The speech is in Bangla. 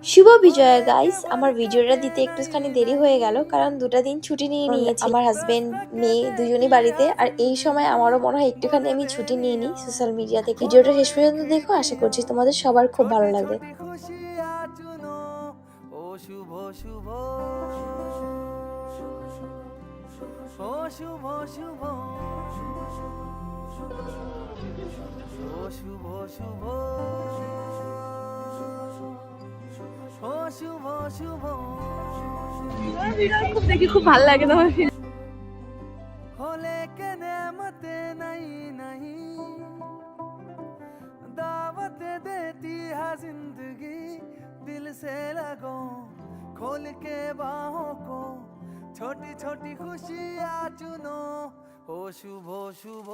শুভ বিজয়া গাইস। আমার ভিডিওটা দিতে একটুখানি দেরি হয়ে গেল, কারণ দুটা দিন ছুটি নিয়ে নিয়েছি। আমার হাজবেন্ড মেয়ে দুজনই বাড়িতে, আর এই সময় আমারও মনে হয় একটুখানি আমি ছুটি নিয়ে নিই সোশ্যাল মিডিয়া থেকে। ভিডিওটা শেষ পর্যন্ত দেখো, আশা করছি তোমাদের সবার খুব ভালো লাগবে। ও শুভ শুভ ও শুভ শুভ ও শুভ শুভ ও শুভ শুভ খুব দেখি খুব ভালো লাগে তোমার हो लेकिन नेमत नहीं नहीं दावत देती है जिंदगी दिल से लगो खोल के बाहों को छोटी छोटी खुशियाँ चुनो हो शुभ शुभ